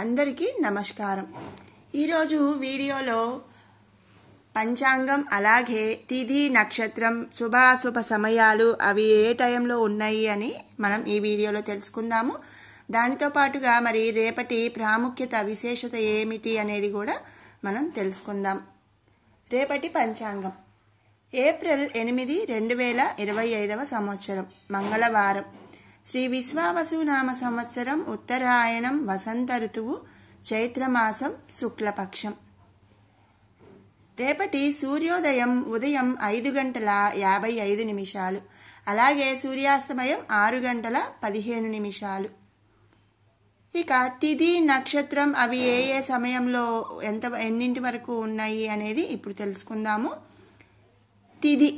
అందరికీ నమస్కారం। ఈరోజు వీడియోలో పంచాంగం అలాగే తిథి నక్షత్రం శుభాశుభ సమయాలు అవి ఏ టైంలో ఉన్నాయి అని మనం ఈ వీడియోలో తెలుసుకుందాము। దానితో పాటుగా మరి రేపటి ప్రాముఖ్యత విశేషత ఏమిటి అనేది కూడా మనం తెలుసుకుందాం। రేపటి పంచాంగం ఏప్రిల్ 8, 2025 సంవత్సరం మంగళవారం శ్రీ విశ్వావసు నామ సంవత్సరం ఉత్తరాయణం వసంత ఋతువు చైత్రమాసం శుక్లపక్షం। రేపటి సూర్యోదయం ఉదయం 5:55 అలాగే సూర్యాస్తమయం 6:15। ఇక తిథి నక్షత్రం అవి ఏ సమయంలో ఎన్నింటి వరకు ఉన్నాయి అనేది ఇప్పుడు తెలుసుకుందాము। తిథి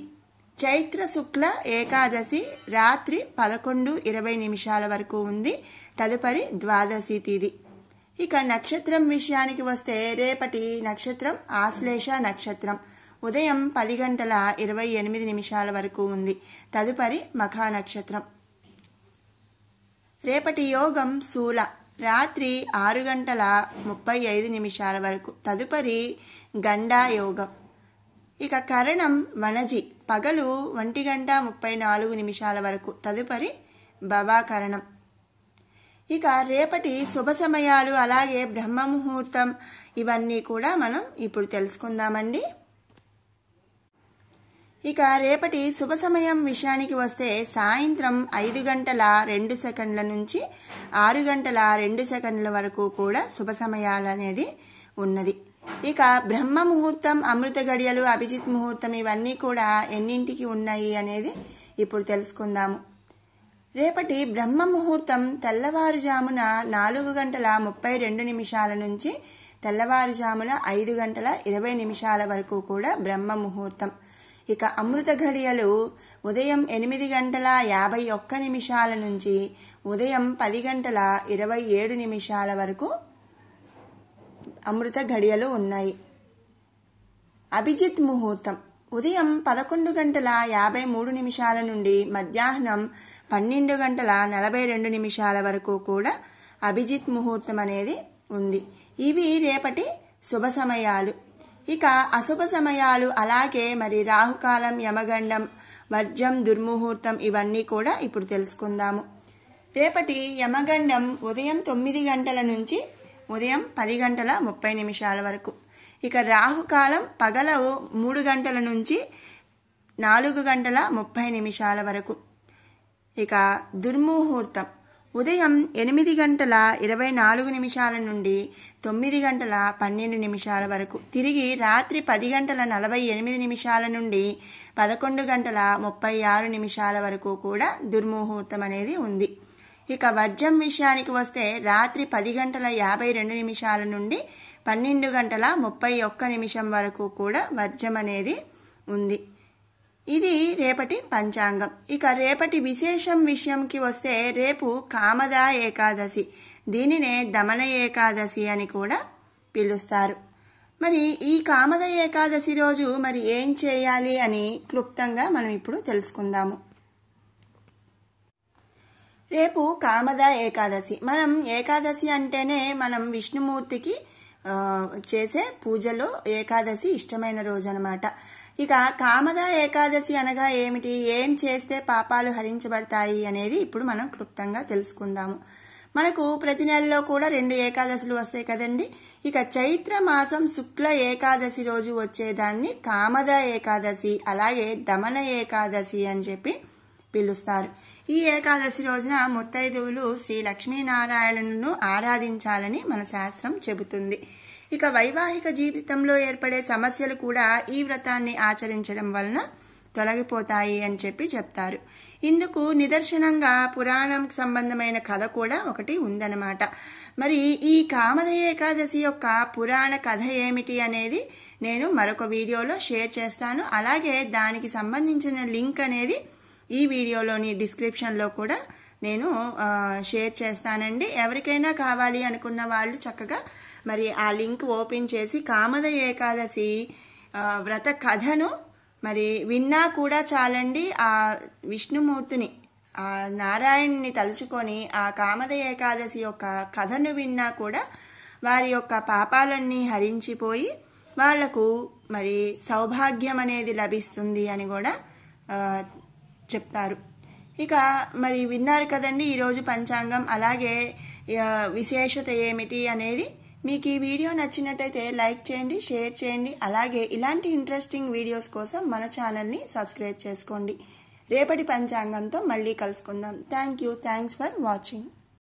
చైత్ర శుక్ల ఏకాదశి రాత్రి 11:20 వరకు ఉంది, తదుపరి ద్వాదశి తిథి। ఇక నక్షత్రం విషయానికి వస్తే రేపటి నక్షత్రం ఆశ్లేష నక్షత్రం ఉదయం 10:28 వరకు ఉంది, తదుపరి మఖా నక్షత్రం। రేపటి యోగం శూల రాత్రి 6:35 వరకు, తదుపరి గండా యోగం। ఇక కరణం వనజి పగలు 1:34 వరకు, తదుపరి భవాకరణం। ఇక రేపటి శుభ సమయాలు అలాగే బ్రహ్మ ముహూర్తం ఇవన్నీ కూడా మనం ఇప్పుడు తెలుసుకుందామండి। ఇక రేపటి శుభ సమయం విషయానికి వస్తే సాయంత్రం 5:02 నుంచి 6:02 వరకు కూడా శుభ సమయాలు అనేది ఉన్నది। ఇక బ్రహ్మ ముహూర్తం అమృత గడియలు అభిజిత్ ముహూర్తం ఇవన్నీ కూడా ఎన్నింటికి ఉన్నాయి అనేది ఇప్పుడు తెలుసుకుందాము। రేపటి బ్రహ్మ ముహూర్తం తెల్లవారుజామున 4:32 నుంచి తెల్లవారుజామున 5:20 వరకు కూడా బ్రహ్మ ముహూర్తం। ఇక అమృత ఘడియలు ఉదయం 8:51 నుంచి ఉదయం 10:27 వరకు అమృత ఘడియలు ఉన్నాయి। అభిజిత్ ముహూర్తం ఉదయం 11:53 నుండి మధ్యాహ్నం 12:42 వరకు కూడా అభిజిత్ ముహూర్తం అనేది ఉంది। ఇవి రేపటి శుభ సమయాలు। ఇక అశుభ సమయాలు అలాగే మరి రాహుకాలం యమగండం వర్జం దుర్ముహూర్తం ఇవన్నీ కూడా ఇప్పుడు తెలుసుకుందాము। రేపటి యమగండం ఉదయం 9 నుంచి ఉదయం 10:30 వరకు। ఇక రాహుకాలం పగలు 3 గంటల నుంచి 4:30 వరకు। ఇక దుర్ముహూర్తం ఉదయం 8:24 నుండి 9:12 వరకు, తిరిగి రాత్రి 10:48 నుండి 11:36 వరకు కూడా దుర్ముహూర్తం అనేది ఉంది। ఇక వర్జం విషయానికి వస్తే రాత్రి 10:52 నుండి 12:31 వరకు కూడా వర్జం అనేది ఉంది। ఇది రేపటి పంచాంగం। ఇక రేపటి విశేషం విషయంకి వస్తే రేపు కామద ఏకాదశి, దీనినే దమన ఏకాదశి అని కూడా పిలుస్తారు। మరి ఈ కామద ఏకాదశి రోజు మరి ఏం చేయాలి అని క్లుప్తంగా మనం ఇప్పుడు తెలుసుకుందాము। రేపు కామద ఏకాదశి, మనం ఏకాదశి అంటేనే మనం విష్ణుమూర్తికి చేసే పూజలో ఏకాదశి ఇష్టమైన రోజు అన్నమాట। ఇక కామద ఏకాదశి అనగా ఏమిటి, ఏం చేస్తే పాపాలు హరించబడతాయి అనేది ఇప్పుడు మనం క్లుప్తంగా తెలుసుకుందాము। మనకు ప్రతి నెలలో కూడా 2 ఏకాదశులు వస్తాయి కదండి। ఇక చైత్ర మాసం శుక్ల ఏకాదశి రోజు వచ్చేదాన్ని కామద ఏకాదశి అలాగే దమన ఏకాదశి అని చెప్పి పిలుస్తారు। ఈ ఏకాదశి రోజున ముత్తైదువులు శ్రీ లక్ష్మీనారాయణులను ఆరాధించాలని మన శాస్త్రం చెబుతుంది। ఇక వైవాహిక జీవితంలో ఏర్పడే సమస్యలు కూడా ఈ వ్రతాన్ని ఆచరించడం వలన తొలగిపోతాయి అని చెప్పి చెప్తారు। ఇందుకు నిదర్శనంగా పురాణం సంబంధమైన కథ కూడా ఒకటి ఉందన్నమాట। మరి ఈ కామద ఏకాదశి యొక్క పురాణ కథ ఏమిటి అనేది నేను మరొక వీడియోలో షేర్ చేస్తాను, అలాగే దానికి సంబంధించిన లింక్ అనేది ఈ వీడియోలోని డిస్క్రిప్షన్లో కూడా నేను షేర్ చేస్తానండి। ఎవరికైనా కావాలి అనుకున్న వాళ్ళు చక్కగా మరి ఆ లింక్ ఓపెన్ చేసి కామద ఏకాదశి వ్రత కథను మరి విన్నా కూడా చాలండి। ఆ విష్ణుమూర్తిని నారాయణుని తలుచుకొని ఆ కామద ఏకాదశి యొక్క కథను విన్నా కూడా వారి యొక్క పాపాలన్నీ హరించిపోయి వాళ్లకు మరి సౌభాగ్యం అనేది లభిస్తుంది అని కూడా చెప్తారు. ఇక మరి విన్నారు కదండి ఈరోజు పంచాంగం. అలాగే విశేషత ఏమిటి అనేది. మీకు ఈ వీడియో నచ్చినట్టయితే లైక్ చేయండి, షేర్ చేయండి. అలాగే ఇలాంటి ఇంట్రెస్టింగ్ వీడియోస్ కోసం మన ఛానల్ని సబ్స్క్రైబ్ చేసుకోండి. రేపటి పంచాంగంతో మళ్ళీ కలుసుకుందాం. Thanks for watching.